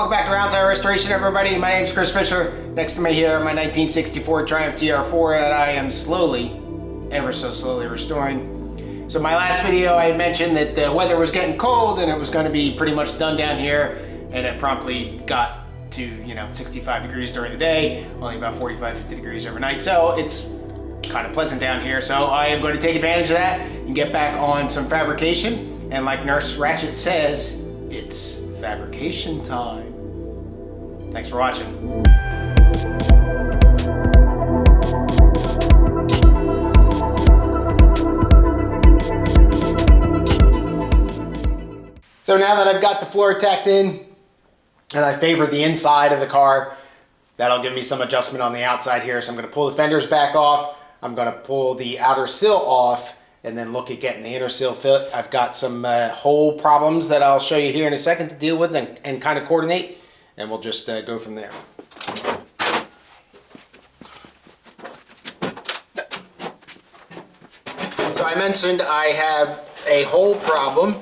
Welcome back to Roundtail Restoration, everybody. My name is Chris Fisher. Next to me here, my 1964 Triumph TR4 that I am slowly, ever so slowly restoring. So my last video, I mentioned that the weather was getting cold and it was going to be pretty much done down here, and it promptly got to 65 degrees during the day, only about 45-50 degrees overnight. So it's kind of pleasant down here. So I am going to take advantage of that and get back on some fabrication. And like Nurse Ratchet says, it's fabrication time. Thanks for watching. So now that I've got the floor tacked in, and I favor the inside of the car, that'll give me some adjustment on the outside here. So I'm going to pull the fenders back off. I'm going to pull the outer sill off and then look at getting the inner sill fit. I've got some hole problems that I'll show you here in a second to deal with and kind of coordinate, and we'll just go from there. So I mentioned I have a hole problem,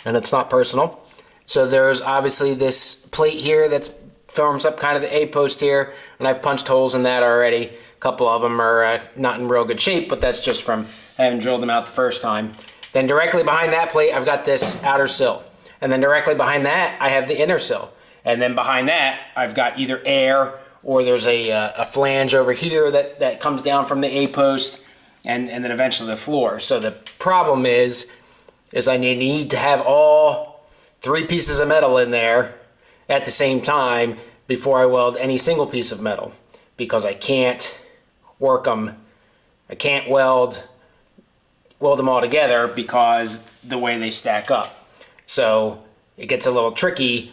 and it's not personal. So there's obviously this plate here that forms up kind of the A-post here, and I've punched holes in that already. A couple of them are not in real good shape, but that's just from having drilled them out the first time. Then directly behind that plate, I've got this outer sill. And then directly behind that, I have the inner sill. And then behind that, I've got either air or there's a flange over here that comes down from the A-post and then eventually the floor. So the problem is I need to have all three pieces of metal in there at the same time before I weld any single piece of metal, because I can't work them. I can't weld them all together because the way they stack up. So it gets a little tricky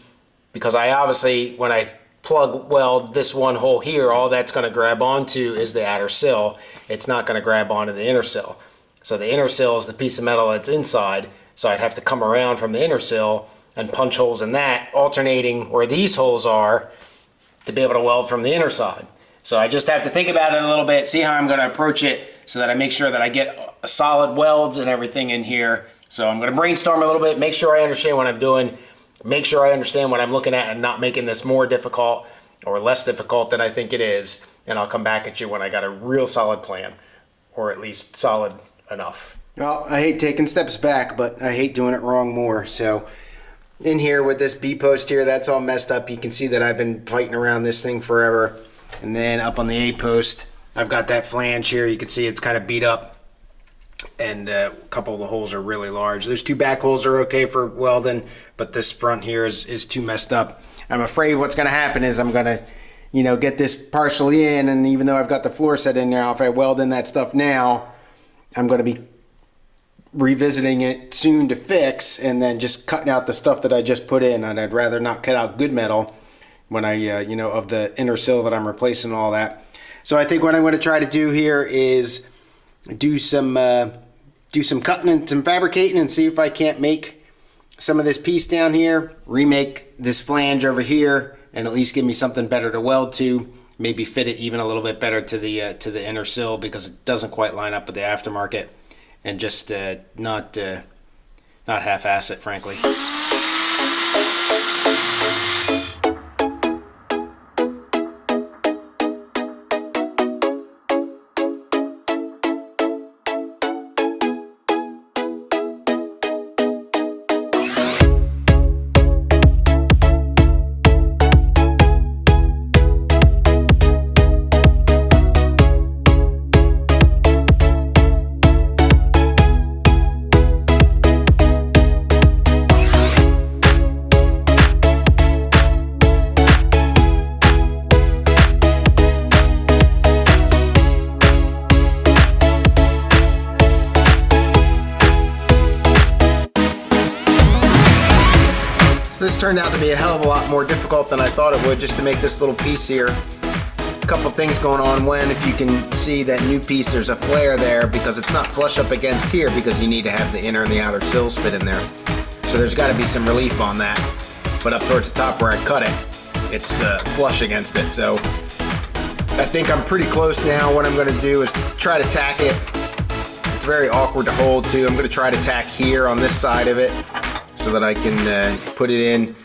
because I obviously, when I plug weld this one hole here, all that's going to grab onto is the outer sill. It's not going to grab onto the inner sill. So the inner sill is the piece of metal that's inside. So I'd have to come around from the inner sill and punch holes in that, alternating where these holes are to be able to weld from the inner side. So I just have to think about it a little bit, see how I'm going to approach it so that I make sure that I get a solid welds and everything in here. So I'm going to brainstorm a little bit, make sure I understand what I'm doing, make sure I understand what I'm looking at and not making this more difficult or less difficult than I think it is. And I'll come back at you when I got a real solid plan, or at least solid enough. Well, I hate taking steps back, but I hate doing it wrong more. So in here with this B-post here, that's all messed up. You can see that I've been fighting around this thing forever. And then up on the A-post, I've got that flange here. You can see it's kind of beat up, and a couple of the holes are really large. Those two back holes are okay for welding, but this front here is too messed up. I'm afraid what's going to happen is I'm going to, get this partially in, and even though I've got the floor set in now, if I weld in that stuff now, I'm going to be revisiting it soon to fix, and then just cutting out the stuff that I just put in. And I'd rather not cut out good metal when I, of the inner sill that I'm replacing all that. So I think what I'm going to try to do here is do some cutting and some fabricating and see if I can't make some of this piece down here, remake this flange over here, and at least give me something better to weld to. Maybe fit it even a little bit better to the inner sill because it doesn't quite line up with the aftermarket, and just not half-ass it, frankly. So this turned out to be a hell of a lot more difficult than I thought it would, just to make this little piece here. A couple things going on. One, if you can see that new piece, there's a flare there because it's not flush up against here because you need to have the inner and the outer sills fit in there. So there's got to be some relief on that. But up towards the top where I cut it, it's flush against it. So I think I'm pretty close now. What I'm going to do is try to tack it. It's very awkward to hold too. I'm going to try to tack here on this side of it so that I can put it in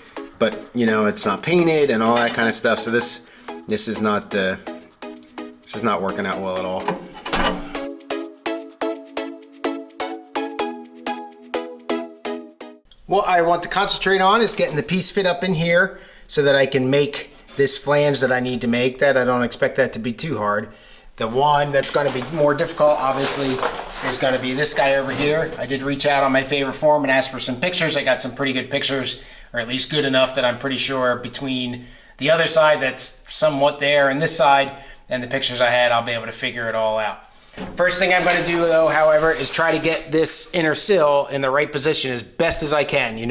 but you know, it's not painted and all that kind of stuff. So this is not working out well at all. What I want to concentrate on is getting the piece fit up in here so that I can make this flange that I need to make. That I don't expect that to be too hard. The one that's going to be more difficult, obviously, is going to be this guy over here. I did reach out on my favorite forum and ask for some pictures. I got some pretty good pictures, or at least good enough that I'm pretty sure between the other side that's somewhat there and this side and the pictures I had, I'll be able to figure it all out. First thing I'm going to do, though, however, is try to get this inner sill in the right position as best as I can. You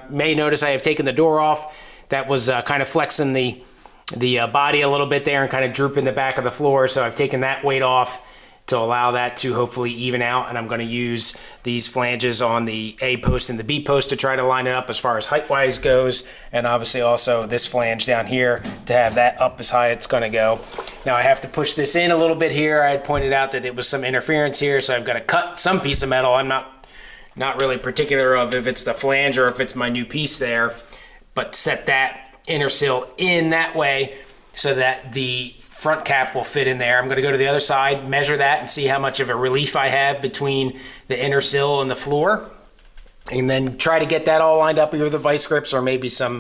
may notice I have taken the door off. That was kind of flexing the body a little bit there and kind of drooping the back of the floor. So I've taken that weight off to allow that to hopefully even out. And I'm going to use these flanges on the A post and the B post to try to line it up as far as height-wise goes. And obviously also this flange down here to have that up as high as it's going to go. Now I have to push this in a little bit here. I had pointed out that it was some interference here, so I've got to cut some piece of metal. I'm not really particular of if it's the flange or if it's my new piece there, but set that inner sill in that way so that the front cap will fit in there. I'm going to go to the other side, measure that, and see how much of a relief I have between the inner sill and the floor, and then try to get that all lined up either with the vice grips or maybe some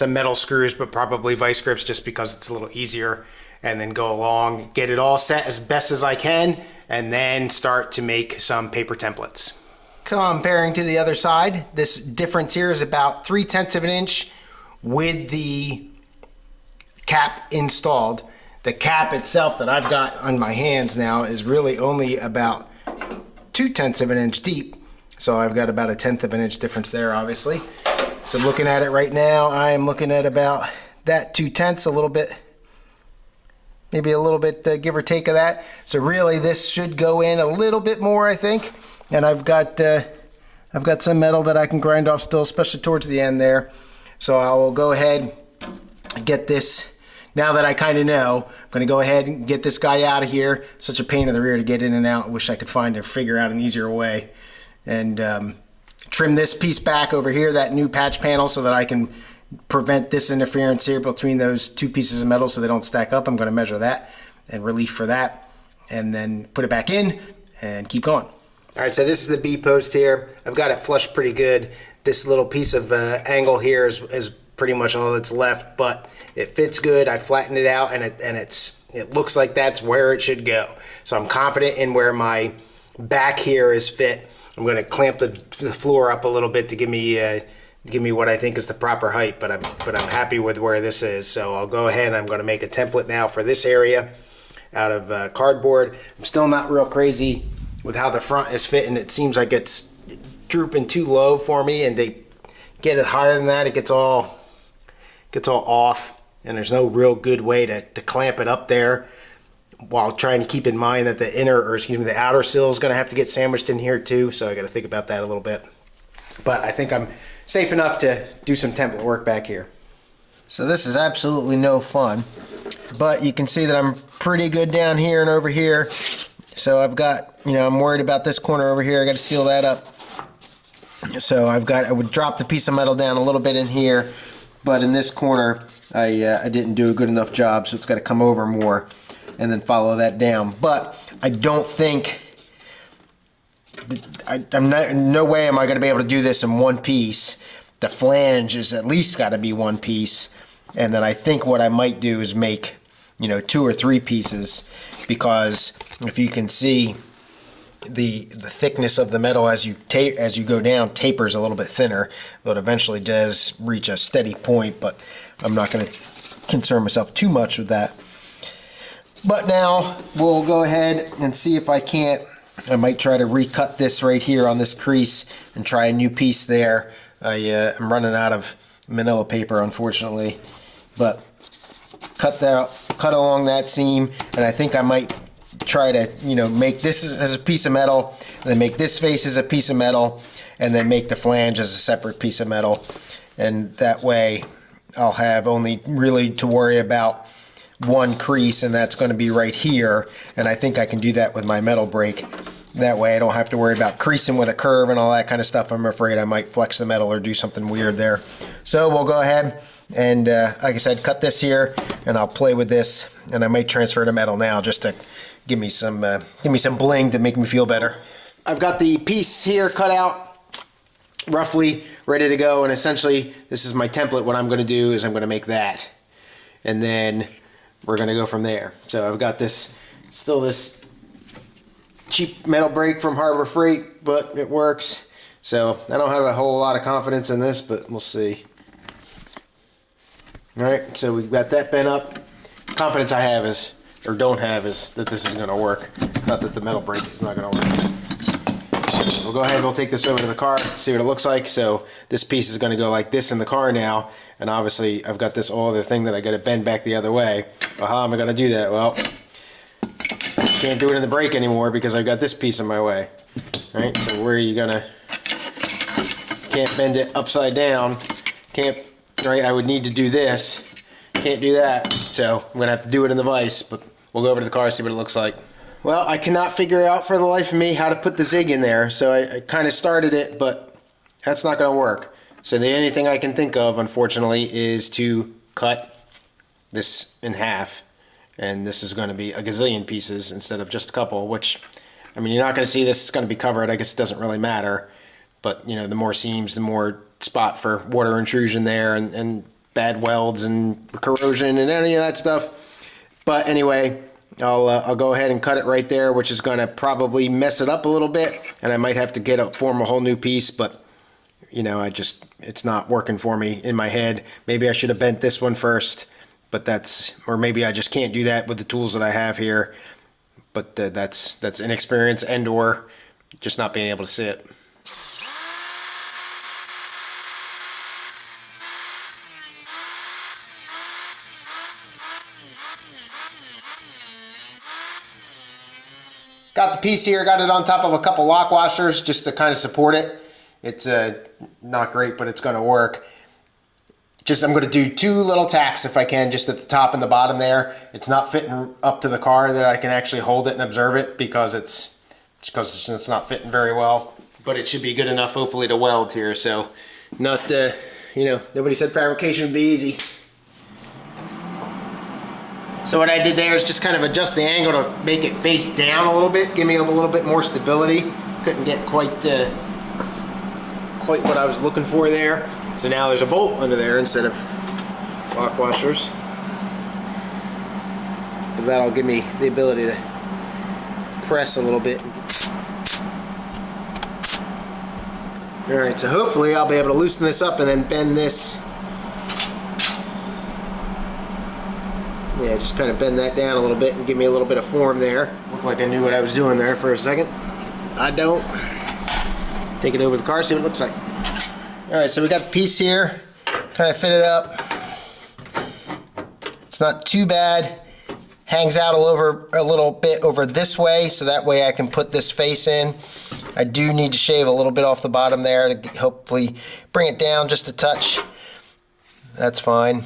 metal screws, but probably vice grips just because it's a little easier, and then go along, get it all set as best as I can, and then start to make some paper templates. Comparing to the other side, this difference here is about 3/10 of an inch with the cap installed. The cap itself that I've got on my hands now is really only about 2/10 of an inch deep. So I've got about 1/10 of an inch difference there, obviously. So looking at it right now, I am looking at about that 2/10, a little bit, maybe a little bit give or take of that. So really this should go in a little bit more, I think. And I've got some metal that I can grind off still, especially towards the end there. So I will go ahead and get this. Now that I kind of know, I'm going to go ahead and get this guy out of here. Such a pain in the rear to get in and out. I wish I could find or figure out an easier way. And trim this piece back over here, that new patch panel, so that I can prevent this interference here between those two pieces of metal so they don't stack up. I'm going to measure that and relief for that, and then put it back in and keep going. All right, so this is the B post here. I've got it flushed pretty good. This little piece of angle here is pretty much all that's left, but it fits good. I flattened it out, and it looks like that's where it should go. So I'm confident in where my back here is fit. I'm going to clamp the floor up a little bit to give me what I think is the proper height, but I'm happy with where this is. So I'll go ahead and I'm going to make a template now for this area out of cardboard. I'm still not real crazy with how the front is fitting. It seems like it's drooping too low for me, and to get it higher than that, it gets all off, and there's no real good way to clamp it up there while trying to keep in mind that the outer sill is going to have to get sandwiched in here too. So I got to think about that a little bit, but I think I'm safe enough to do some template work back here. So this is absolutely no fun, but you can see that I'm pretty good down here and over here. So I've got, I'm worried about this corner over here. I got to seal that up. So I would drop the piece of metal down a little bit in here, but in this corner, I didn't do a good enough job, so it's got to come over more and then follow that down. But I don't think, no way am I going to be able to do this in one piece. The flange is at least got to be one piece, and then I think what I might do is make, 2 or 3 pieces, because if you can see, the thickness of the metal as you go down tapers a little bit thinner, though it eventually does reach a steady point, but I'm not going to concern myself too much with that. But now we'll go ahead and see if I might try to recut this right here on this crease and try a new piece there. I'm running out of manila paper, unfortunately, but cut along that seam, and I think I might try to make this as a piece of metal, and then make this face as a piece of metal, and then make the flange as a separate piece of metal, and that way I'll have only really to worry about one crease, and that's going to be right here. And I think I can do that with my metal brake That way I don't have to worry about creasing with a curve and all that kind of stuff. I'm afraid I might flex the metal or do something weird there. So we'll go ahead and, like I said, cut this here, and I'll play with this, and I might transfer to metal now just to give me some bling to make me feel better. I've got the piece here cut out, roughly ready to go, and essentially this is my template. What I'm going to do is I'm going to make that, and then we're going to go from there. So I've got this, still this cheap metal brake from Harbor Freight, but it works. So I don't have a whole lot of confidence in this, but we'll see. All right, so we've got that bent up. Confidence I have is, or don't have, is that this is going to work. Not that the metal brake is not going to work. We'll go ahead and we'll take this over to the car, see what it looks like. So this piece is going to go like this in the car now, and obviously I've got this other thing that I got to bend back the other way. Well, how am I going to do that? Well, can't do it in the brake anymore because I've got this piece in my way. All right, so where are you gonna? Can't bend it upside down. Can't. Right, I would need to do this. Can't do that. So I'm gonna have to do it in the vise. But we'll go over to the car and see what it looks like. Well, I cannot figure out for the life of me how to put the zig in there. So I kind of started it, but that's not gonna work. So the only thing I can think of, unfortunately, is to cut this in half. And this is going to be a gazillion pieces instead of just a couple, which, I mean, you're not going to see this. It's going to be covered. I guess it doesn't really matter. But, you know, the more seams, the more spot for water intrusion there, and bad welds and corrosion and any of that stuff. But anyway, I'll go ahead and cut it right there, which is going to probably mess it up a little bit. And I might have to form a whole new piece, but, you know, it's not working for me in my head. Maybe I should have bent this one first. But or maybe I just can't do that with the tools that I have here. But that's inexperience and or just not being able to see it. Got the piece here, got it on top of a couple lock washers just to kind of support it. It's not great, but it's going to work. I'm going to do 2 little tacks if I can, just at the top and the bottom there. It's not fitting up to the car that I can actually hold it and observe it because it's not fitting very well. But it should be good enough, hopefully, to weld here. So, not, you know, nobody said fabrication would be easy. So what I did there is just kind of adjust the angle to make it face down a little bit, give me a little bit more stability. Couldn't get quite what I was looking for there. So now there's a bolt under there instead of lock washers. But that'll give me the ability to press a little bit. Alright, so hopefully I'll be able to loosen this up and then bend this. Yeah, just kind of bend that down a little bit and give me a little bit of form there. Looked like I knew what I was doing there for a second. I don't. Take it over to the car, see what it looks like. Alright, so we got the piece here, kind of fit it up. It's not too bad. Hangs out a little bit over this way, so that way I can put this face in. I do need to shave a little bit off the bottom there to hopefully bring it down just a touch. That's fine.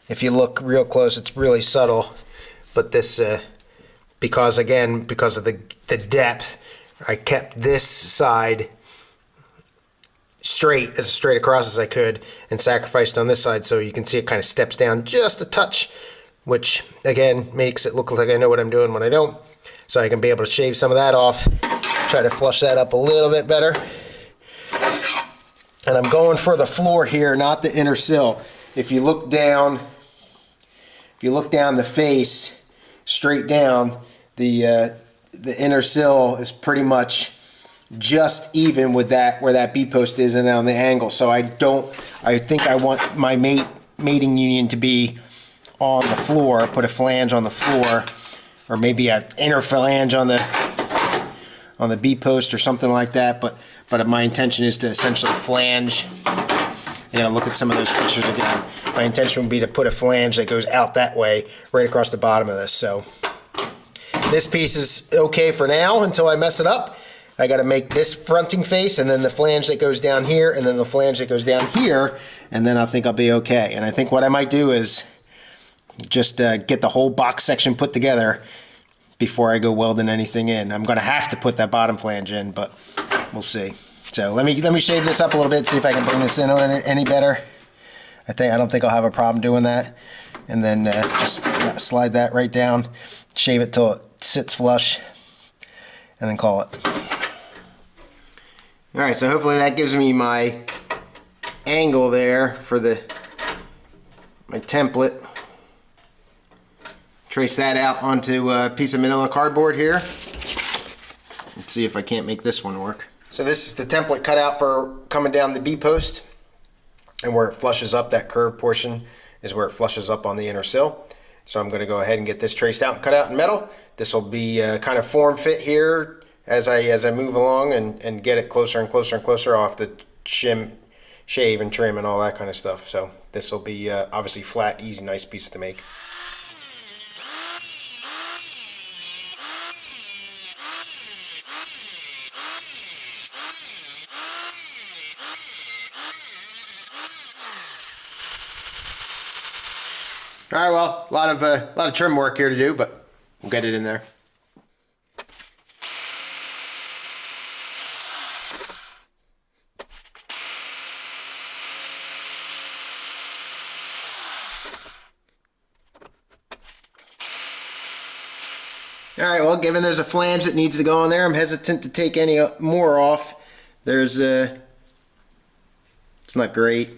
If you look real close, it's really subtle. But this, because of the depth, I kept this side as straight across as I could and sacrificed on this side, so you can see it kind of steps down just a touch, which again makes it look like I know what I'm doing when I don't. So I can be able to shave some of that off, try to flush that up a little bit better. And I'm going for the floor here, not the inner sill. If you look down the face straight down, the inner sill is pretty much just even with that where that B-post is and on the angle. So I think I want my mating union to be on the floor, put a flange on the floor, or maybe an inner flange on the B-post or something like that. But my intention is to essentially flange. You gotta look at some of those pictures again. My intention would be to put a flange that goes out that way, right across the bottom of this. So this piece is okay for now until I mess it up. I got to make this fronting face, and then the flange that goes down here, and then the flange that goes down here, and then I think I'll be okay. And I think what I might do is just get the whole box section put together, before I go welding anything in. I'm gonna have to put that bottom flange in, but we'll see. So let me shave this up a little bit, see if I can bring this in any better. I don't think I'll have a problem doing that. And then just slide that right down, shave it till it sits flush, and then call it. All right, so hopefully that gives me my angle there for my template. Trace that out onto a piece of manila cardboard here. Let's see if I can't make this one work. So this is the template cut out for coming down the B-post, and where it flushes up, that curved portion is where it flushes up on the inner sill. So I'm going to go ahead and get this traced out and cut out in metal. This will be kind of form fit here as I move along and get it closer and closer and closer. I'll have to shave and trim and all that kind of stuff. So this will be obviously flat, easy, nice piece to make. All right, well, a lot of trim work here to do, but we'll get it in there. All right, well, given there's a flange that needs to go on there, I'm hesitant to take any more off. It's not great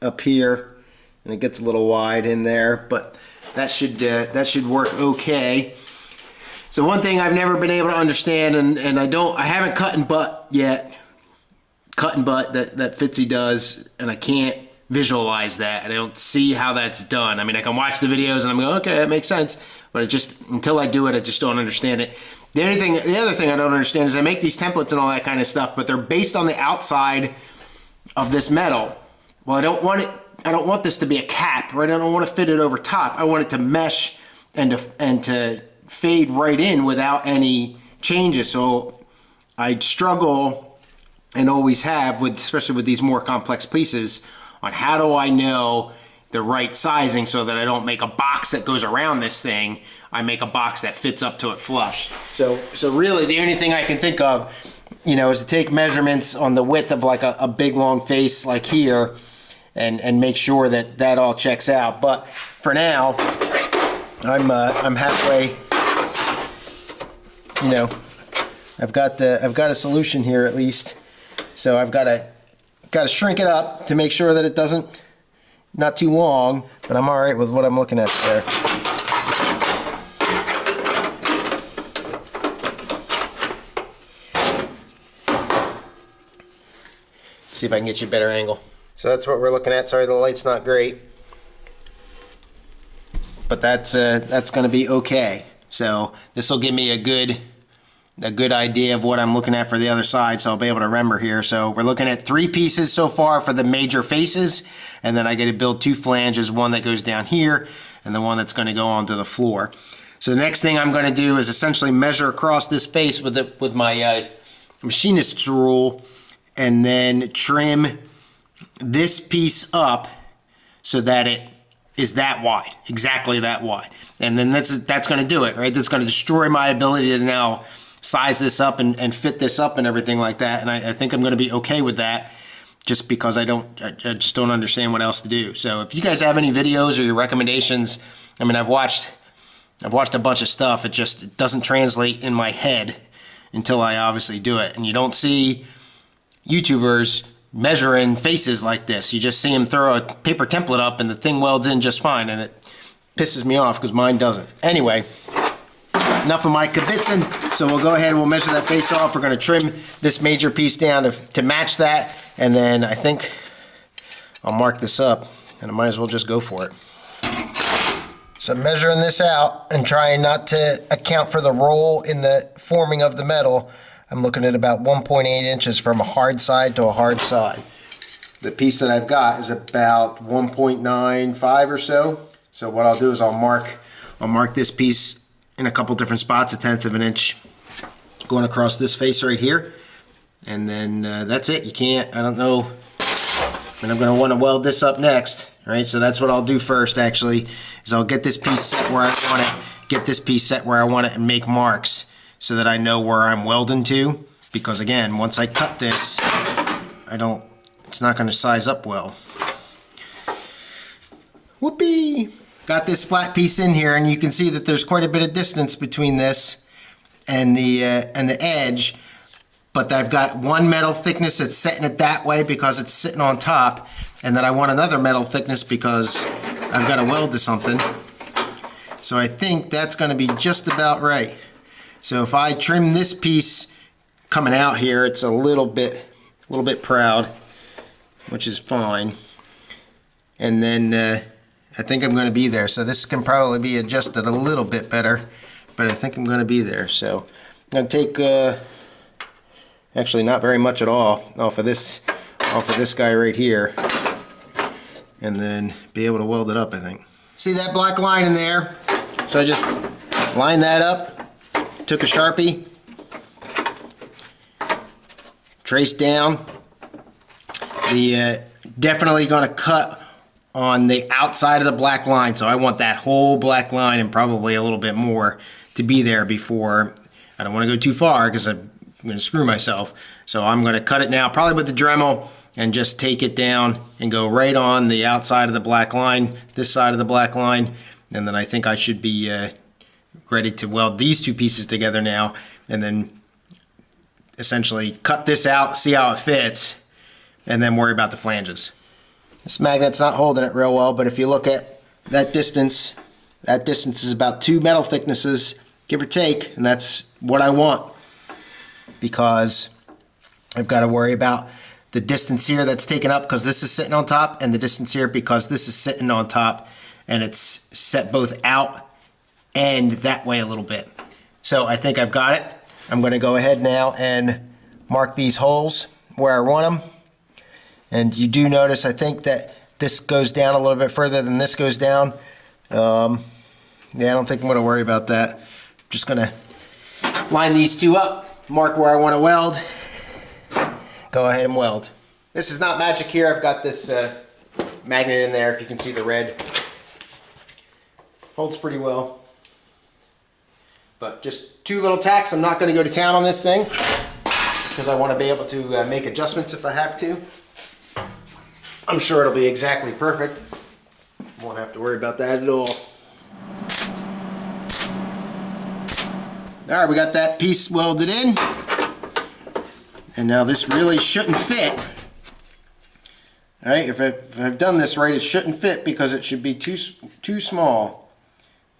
up here, and it gets a little wide in there, but that should work okay. So one thing I've never been able to understand, and I haven't cut and butt yet. Cut and butt that Fitzy does, and I can't visualize that. I don't see how that's done. I mean, I can watch the videos and I'm going, okay, that makes sense, but it just, until I do it, I just don't understand it. The other thing I don't understand is I make these templates and all that kind of stuff, but they're based on the outside of this metal. Well, I don't want this to be a cap, right? I don't want to fit it over top. I want it to mesh and to fade right in without any changes. So I struggle, and always have, especially with these more complex pieces, on how do I know the right sizing so that I don't make a box that goes around this thing. I make a box that fits up to it flush. So really the only thing I can think of, is to take measurements on the width of like a big long face like here, and make sure that all checks out. But for now, I'm halfway. I've got a solution here at least. So I've got to shrink it up to make sure that it not too long, but I'm all right with what I'm looking at there. See if I can get you a better angle. So that's what we're looking at. Sorry, the light's not great, but that's going to be okay. So this will give me a good idea of what I'm looking at for the other side, so I'll be able to remember here. So we're looking at 3 pieces so far for the major faces, and then I get to build 2 flanges, one that goes down here and the one that's going to go onto the floor. So the next thing I'm going to do is essentially measure across this face with my machinist's rule, and then trim this piece up so that it is that wide, exactly that wide. And then that's going to do it, right? That's going to destroy my ability to now size this up and fit this up and everything like that. And I think I'm going to be okay with that, just because I just don't understand what else to do. So if you guys have any videos or your recommendations, I mean, I've watched a bunch of stuff. It doesn't translate in my head until I obviously do it. And you don't see YouTubers measuring faces like this. You just see them throw a paper template up and the thing welds in just fine, and it pisses me off because mine doesn't. Anyway, enough of my kibitzing. So we'll go ahead and we'll measure that face off. We're going to trim this major piece down to match that, and then I think I'll mark this up, and I might as well just go for it. So I'm measuring this out and trying not to account for the roll in the forming of the metal. I'm looking at about 1.8 inches from a hard side to a hard side. The piece that I've got is about 1.95 or so. So what I'll do is I'll mark this piece in a couple different spots, 1/10 of an inch going across this face right here. And then that's it. I don't know, and I'm gonna wanna weld this up next, right? So that's what I'll do first actually, is I'll get this piece set where I want it, get this piece set where I want it and make marks so that I know where I'm welding to. Because again, once I cut this, it's not going to size up well. Whoopee! Got this flat piece in here, and you can see that there's quite a bit of distance between this and the edge. But I've got one metal thickness that's setting it that way because it's sitting on top, and then I want another metal thickness because I've got to weld to something. So I think that's going to be just about right. So if I trim this piece coming out here, it's a little bit proud, which is fine. And then I think I'm going to be there. So this can probably be adjusted a little bit better, but I think I'm going to be there. So I'm going to take actually not very much at all off of this guy right here, and then be able to weld it up, I think. See that black line in there? So I just lined that up, took a Sharpie, traced down. Definitely gonna cut on the outside of the black line, so I want that whole black line and probably a little bit more to be there before. I don't want to go too far because I'm going to screw myself. So I'm going to cut it now, probably with the Dremel, and just take it down and go right on the outside of the black line, this side of the black line, and then I think I should be ready to weld these two pieces together now, and then essentially cut this out, see how it fits, and then worry about the flanges. This magnet's not holding it real well, but if you look at that distance is about 2 metal thicknesses, give or take, and that's what I want, because I've got to worry about the distance here that's taken up because this is sitting on top, and the distance here because this is sitting on top, and it's set both out and that way a little bit. So I think I've got it. I'm going to go ahead now and mark these holes where I want them. And you do notice, I think that this goes down a little bit further than this goes down. Yeah, I don't think I'm going to worry about that. I'm just going to line these two up, mark where I want to weld, go ahead and weld. This is not magic here. I've got this magnet in there, if you can see the red. Holds pretty well. But just 2 little tacks. I'm not going to go to town on this thing because I want to be able to make adjustments if I have to. I'm sure it'll be exactly perfect. Won't have to worry about that at all. Alright, we got that piece welded in. And now this really shouldn't fit. Alright, if I've done this right, it shouldn't fit because it should be too small.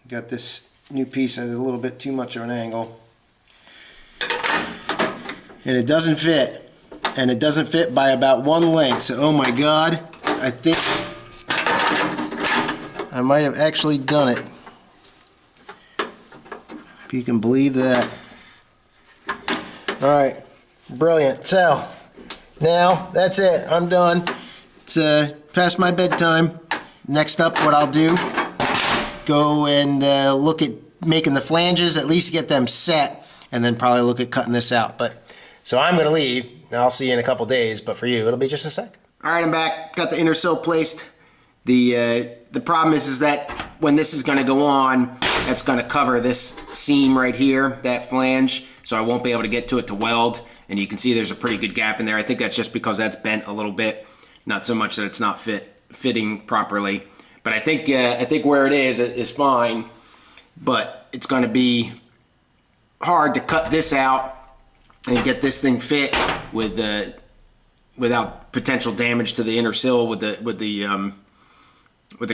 Got this new piece at a little bit too much of an angle. And it doesn't fit. And it doesn't fit by about 1 length. So, oh my God, I think I might have actually done it. If you can believe that. Alright, brilliant. So, now that's it. I'm done. It's past my bedtime. Next up, what I'll do, go and look at making the flanges, at least get them set, and then probably look at cutting this out. But so I'm going to leave. I'll see you in a couple days, but for you, it'll be just a sec. Alright, I'm back. Got the inner sill placed. The problem is that when this is going to go on, that's going to cover this seam right here, that flange, so I won't be able to get to it to weld. And you can see there's a pretty good gap in there. I think that's just because that's bent a little bit, not so much that it's not fitting properly. But I think where it is fine, but it's going to be hard to cut this out and get this thing fit with without potential damage to the inner sill with the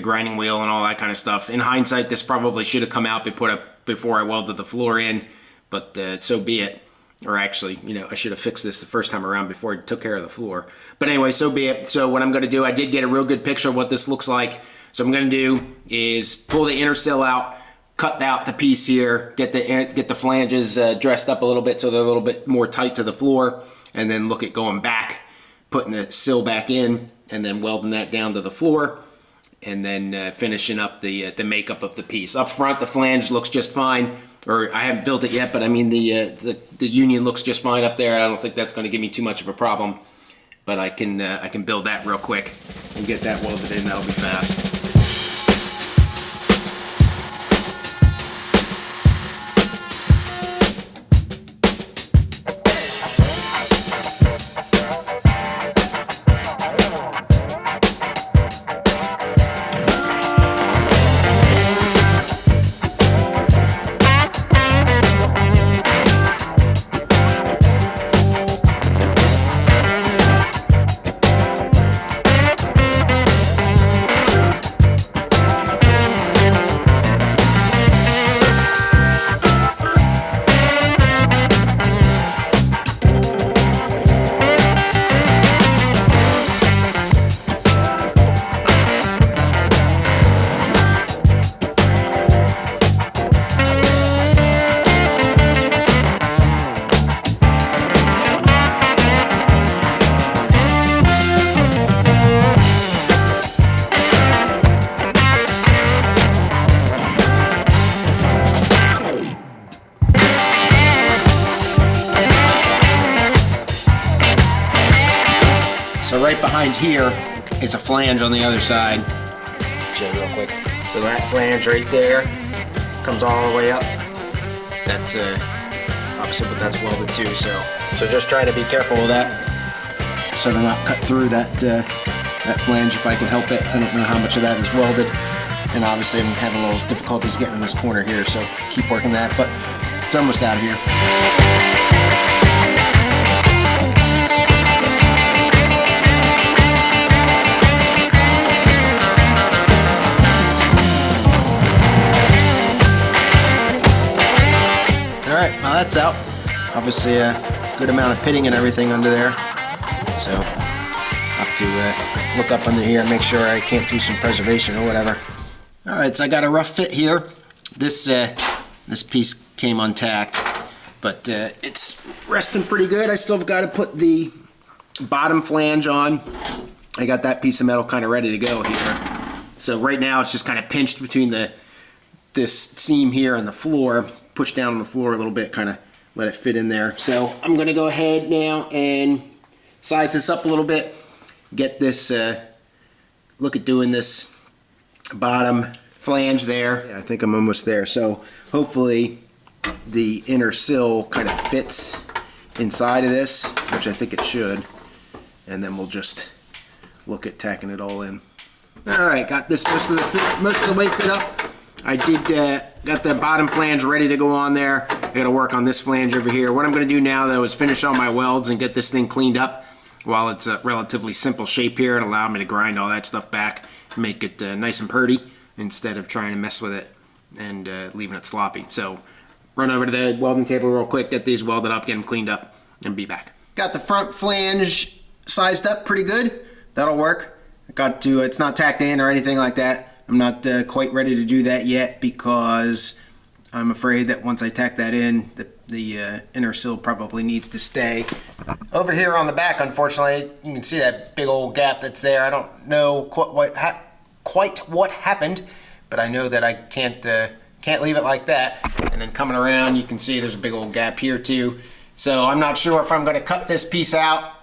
grinding wheel and all that kind of stuff. In hindsight, this probably should have come out before I welded the floor in, but so be it. Or actually, you know, I should have fixed this the first time around before I took care of the floor. But anyway, so be it. So what I'm going to do, I did get a real good picture of what this looks like. So what I'm going to do is pull the inner sill out, cut out the piece here, get the flanges dressed up a little bit so they're a little bit more tight to the floor, and then look at going back, putting the sill back in, and then welding that down to the floor, and then finishing up the makeup of the piece. Up front, the flange looks just fine, or I haven't built it yet, but I mean the union looks just fine up there. I don't think that's going to give me too much of a problem, but I can build that real quick and get that welded in. That'll be fast. right behind here is a flange on the other side. Show you real quick. So that flange right there comes all the way up. That's obviously, but that's welded too. So just try to be careful with that, so to not cut through that that flange if I can help it. I don't know how much of that is welded, and obviously I'm having a little difficulties getting in this corner here. So keep working that, but it's almost out of here. Alright, well that's out. Obviously a good amount of pitting and everything under there. So I'll have to look up under here and make sure I can't do some preservation or whatever. Alright, so I got a rough fit here. This piece came untacked, but it's resting pretty good. I still got to put the bottom flange on. I got that piece of metal kind of ready to go here. So right now it's just kind of pinched between this seam here and the floor. Push down on the floor a little bit, kind of let it fit in there. So I'm going to go ahead now and size this up a little bit, get this, look at doing this bottom flange there. Yeah, I think I'm almost there. So hopefully the inner sill kind of fits inside of this, which I think it should. And then we'll just look at tacking it all in. All right, got this most of the way fit up. I did got the bottom flange ready to go on there. I got to work on this flange over here. What I'm going to do now, though, is finish all my welds and get this thing cleaned up while it's a relatively simple shape here, and allow me to grind all that stuff back, make it nice and purty instead of trying to mess with it and leaving it sloppy. So run over to the welding table real quick, get these welded up, get them cleaned up, and be back. Got the front flange sized up pretty good. That'll work. I got to, it's not tacked in or anything like that. I'm not quite ready to do that yet because I'm afraid that once I tack that in, the inner sill probably needs to stay. Over here on the back, unfortunately, you can see that big old gap that's there. I don't know quite what happened, but I know that I can't leave it like that. And then coming around, you can see there's a big old gap here too. So I'm not sure if I'm going to cut this piece out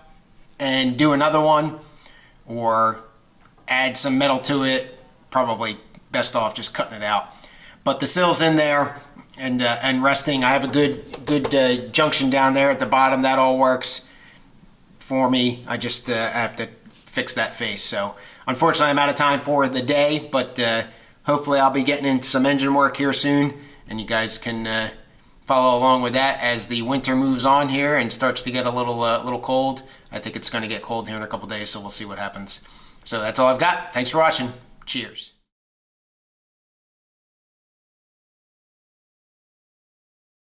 and do another one or add some metal to it. Probably best off just cutting it out. But the sill's in there and resting. I have a good junction down there at the bottom. That all works for me. I just have to fix that face. So unfortunately I'm out of time for the day, but hopefully I'll be getting into some engine work here soon, and you guys can follow along with that as the winter moves on here and starts to get a little cold. I think it's going to get cold here in a couple days, so we'll see what happens. So that's all I've got. Thanks for watching. Cheers.